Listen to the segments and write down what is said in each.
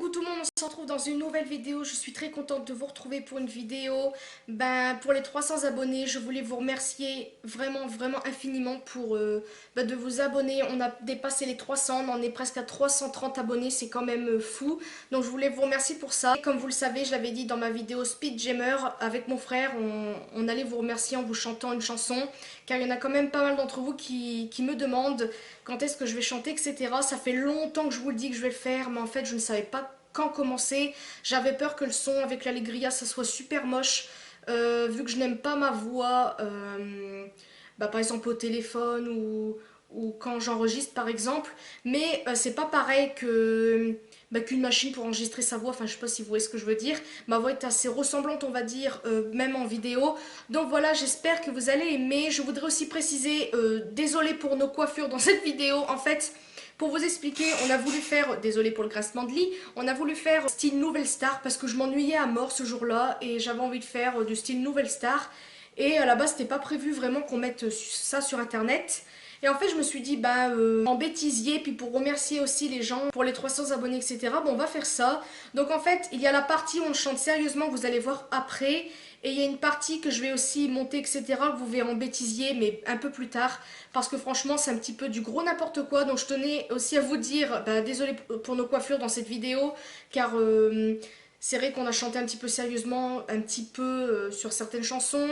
Coucou tout le monde, on se retrouve dans une nouvelle vidéo. Je suis très contente de vous retrouver pour une vidéo. Pour les 300 abonnés, je voulais vous remercier vraiment infiniment pour de vous abonner. On a dépassé les 300, on en est presque à 330 abonnés, c'est quand même fou. Donc je voulais vous remercier pour ça. Et comme vous le savez, je l'avais dit dans ma vidéo Speed Jammer avec mon frère, on allait vous remercier en vous chantant une chanson. Car il y en a quand même pas mal d'entre vous qui me demandent quand est-ce que je vais chanter, etc. Ça fait longtemps que je vous le dis que je vais le faire, mais en fait je ne savais pas quand commencer. J'avais peur que le son avec l'Allegria ça soit super moche, vu que je n'aime pas ma voix, par exemple au téléphone ou quand j'enregistre par exemple. Mais c'est pas pareil que qu'une machine pour enregistrer sa voix. Enfin, je sais pas si vous voyez ce que je veux dire. Ma voix est assez ressemblante, on va dire, même en vidéo. Donc voilà, j'espère que vous allez aimer. Je voudrais aussi préciser, désolé pour nos coiffures dans cette vidéo. En fait, pour vous expliquer, on a voulu faire, désolé pour le grincement de lit, on a voulu faire style Nouvelle Star parce que je m'ennuyais à mort ce jour-là et j'avais envie de faire du style Nouvelle Star. Et à la base, c'était pas prévu vraiment qu'on mette ça sur internet. Et en fait, je me suis dit, en bêtisier, puis pour remercier aussi les gens pour les 300 abonnés, etc., bon, on va faire ça. Donc en fait, il y a la partie où on chante sérieusement, que vous allez voir après. Et il y a une partie que je vais aussi monter, etc., que vous verrez en bêtisier, mais un peu plus tard. Parce que franchement, c'est un petit peu du gros n'importe quoi. Donc je tenais aussi à vous dire, désolé pour nos coiffures dans cette vidéo, car c'est vrai qu'on a chanté un petit peu sérieusement, un petit peu sur certaines chansons.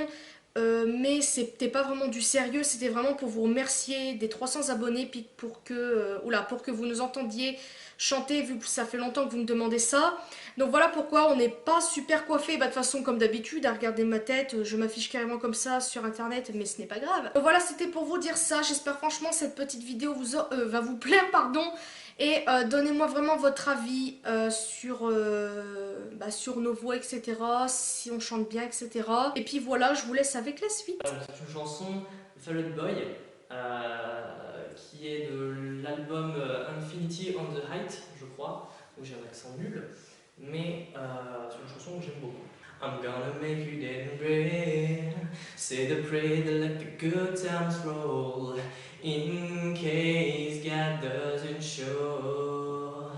Mais c'était pas vraiment du sérieux, c'était vraiment pour vous remercier des 300 abonnés, puis pour que vous nous entendiez chanter, vu que ça fait longtemps que vous me demandez ça. Donc voilà pourquoi on n'est pas super coiffé, de toute façon comme d'habitude, à regarder ma tête, je m'affiche carrément comme ça sur internet, mais ce n'est pas grave. Donc voilà, c'était pour vous dire ça, j'espère franchement cette petite vidéo va vous plaire, pardon. Et donnez-moi vraiment votre avis sur nos voix, etc. Si on chante bien, etc. Et puis voilà, je vous laisse avec la suite. C'est une chanson de Fall Out Boy qui est de l'album Infinity on the Height, je crois, où j'ai un accent nul, mais c'est une chanson que j'aime beaucoup. I'm gonna make you dead and bread, say the prayer to let the good times roll, in case God doesn't show.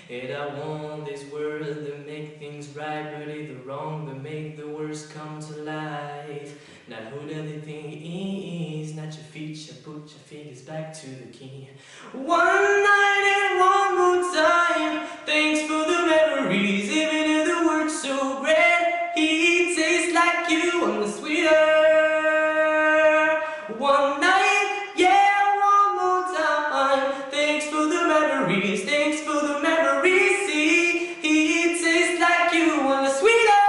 And I want this world to make things right, but it's the wrong to make the worst come to life. Now who does it think he is? Not your feet, put your fingers back to the key. One night and one more time, thanks for the memories, even if the words so great. He tastes like you on the sweeter. One night, yeah, one more time. Thanks for the memories, thanks for the memories. See, he tastes like you on the sweeter.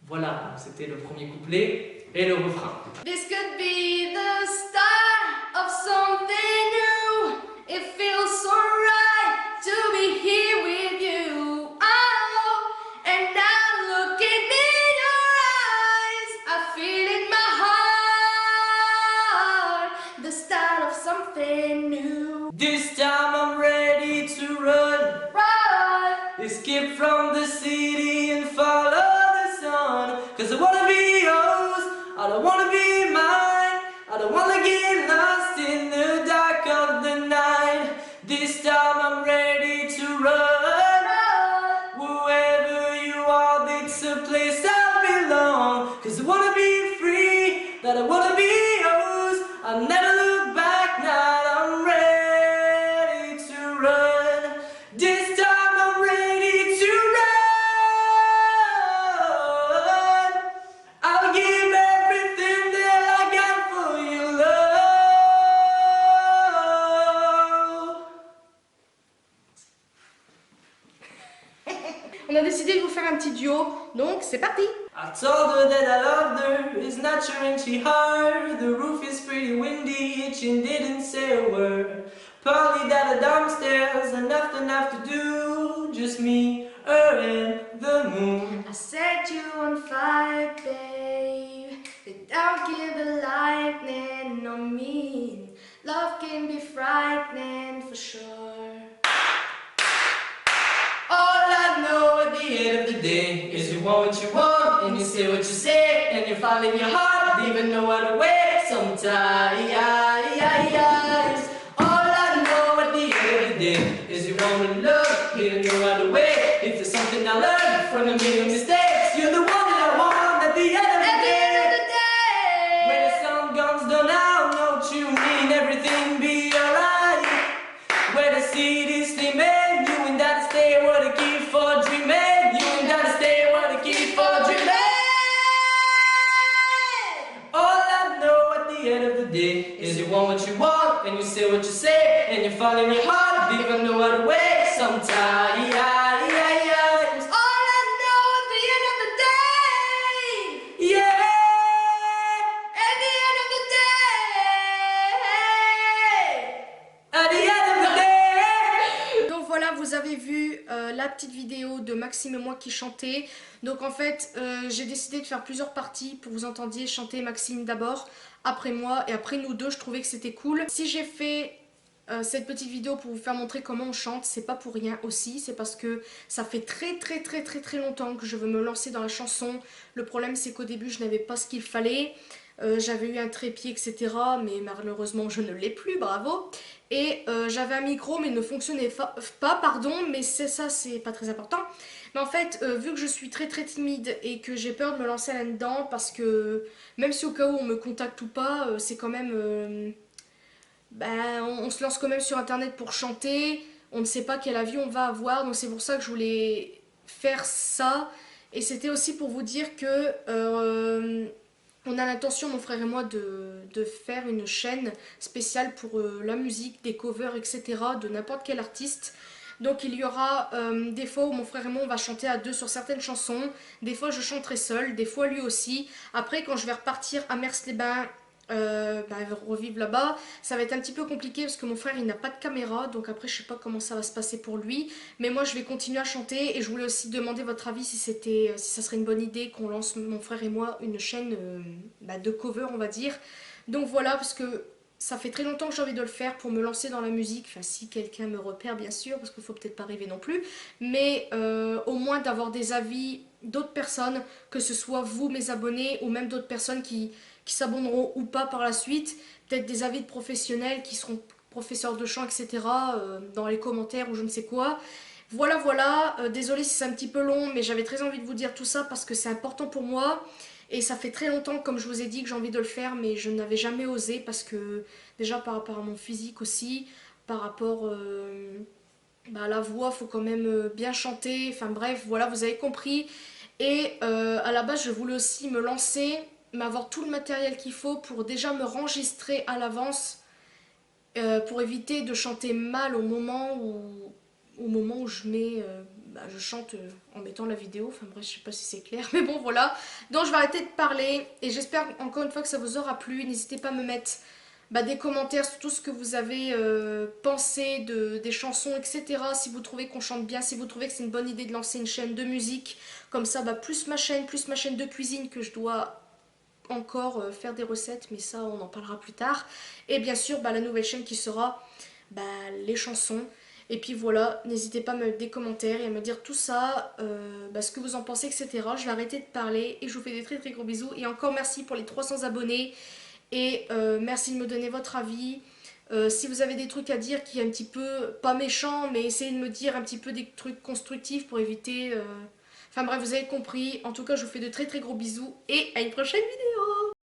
Voilà, c'était le premier couplet et le refrain. This could be the start of something new. It feels so right to be here with you. Oh, and I'm looking in your eyes. I feel in my heart the start of something new. This time I'm ready to run, escape from the city and follow the sun. Cause I wanna be yours, I don't wanna be mine. I don't wanna get lost in the dark of the night. This time I'm ready to run, wherever you are, it's a place I belong. Cause I wanna be free, that I wanna be yours. I'll never look back now, I'm ready to run. This time I'm ready to run. I'll give everything that I got for your love. On a décidé de vous faire un petit duo, donc c'est parti. I told her that I loved her, it's not sure and she heard. The roof is pretty windy, she didn't say a word. Polly down the downstairs, and nothing enough to do. Just me, her and the moon. I set you on fire, babe. Don't give the lightning on me. Love can be frightening for sure. All I know at the end of the day is you want what you want, and you say what you say, and you find in your heart, leaving no other way sometimes. All I know day is the one with love, getting no other way. If there's something I learned from a million mistakes, you're the one that I want at the end of the day. When the sun comes down, I'll know what you mean, everything be alright. Where the seed is steaming, you ain't gotta stay where the keep for dreaming. You ain't gotta stay where the keep for dreaming. All I know at the end of the day is you want what you want, and you say what you say, and you follow your heart, leaving no other way. Sometimes, all I know at the end of the day, yeah, at the end of the day, at the end of the day. Donc voilà, vous avez vu la petite vidéo de Maxime et moi qui chantait. Donc en fait, j'ai décidé de faire plusieurs parties pour que vous entendiez chanter Maxime d'abord, après moi et après nous deux. Je trouvais que c'était cool. Si j'ai fait cette petite vidéo pour vous faire montrer comment on chante, c'est pas pour rien aussi. C'est parce que ça fait très longtemps que je veux me lancer dans la chanson. Le problème c'est qu'au début je n'avais pas ce qu'il fallait. J'avais eu un trépied etc, mais malheureusement je ne l'ai plus, bravo. Et j'avais un micro mais il ne fonctionnait pas, pardon, mais ça c'est pas très important. Mais en fait, vu que je suis très timide et que j'ai peur de me lancer là-dedans, parce que même si au cas où on me contacte ou pas, c'est quand même... on se lance quand même sur internet pour chanter, on ne sait pas quel avis on va avoir, donc c'est pour ça que je voulais faire ça. Et c'était aussi pour vous dire que... on a l'intention, mon frère et moi, de faire une chaîne spéciale pour la musique, des covers, etc. de n'importe quel artiste. Donc il y aura des fois où mon frère et moi on va chanter à deux sur certaines chansons. Des fois je chanterai seule, des fois lui aussi. Après quand je vais repartir à Mers-les-Bains, revivre là-bas, ça va être un petit peu compliqué parce que mon frère il n'a pas de caméra. Donc après je sais pas comment ça va se passer pour lui. Mais moi je vais continuer à chanter et je voulais aussi demander votre avis si ça serait une bonne idée qu'on lance, mon frère et moi, une chaîne de cover on va dire. Donc voilà, parce que ça fait très longtemps que j'ai envie de le faire pour me lancer dans la musique, enfin si quelqu'un me repère bien sûr, parce qu'il faut peut-être pas rêver non plus, mais au moins d'avoir des avis d'autres personnes, que ce soit vous mes abonnés ou même d'autres personnes qui s'abonneront ou pas par la suite, peut-être des avis de professionnels qui seront professeurs de chant etc. Dans les commentaires ou je ne sais quoi. Voilà, désolée si c'est un petit peu long, mais j'avais très envie de vous dire tout ça parce que c'est important pour moi. Et ça fait très longtemps, comme je vous ai dit, que j'ai envie de le faire, mais je n'avais jamais osé parce que déjà par rapport à mon physique aussi, par rapport à la voix, faut quand même bien chanter, enfin bref, voilà, vous avez compris. Et à la base, je voulais aussi me lancer, mais avoir tout le matériel qu'il faut pour déjà me enregistrer à l'avance, pour éviter de chanter mal au moment où je chante en mettant la vidéo, enfin bref, je sais pas si c'est clair, mais bon voilà. Donc je vais arrêter de parler et j'espère encore une fois que ça vous aura plu. N'hésitez pas à me mettre des commentaires sur tout ce que vous avez pensé des chansons, etc. Si vous trouvez qu'on chante bien, si vous trouvez que c'est une bonne idée de lancer une chaîne de musique, comme ça, plus ma chaîne de cuisine que je dois encore faire des recettes, mais ça on en parlera plus tard. Et bien sûr, la nouvelle chaîne qui sera les chansons. Et puis voilà, n'hésitez pas à me mettre des commentaires et à me dire tout ça, ce que vous en pensez, etc. Je vais arrêter de parler et je vous fais des très gros bisous. Et encore merci pour les 300 abonnés et merci de me donner votre avis. Si vous avez des trucs à dire qui est un petit peu, pas méchant, mais essayez de me dire un petit peu des trucs constructifs pour éviter... Enfin bref, vous avez compris. En tout cas, je vous fais de très gros bisous et à une prochaine vidéo.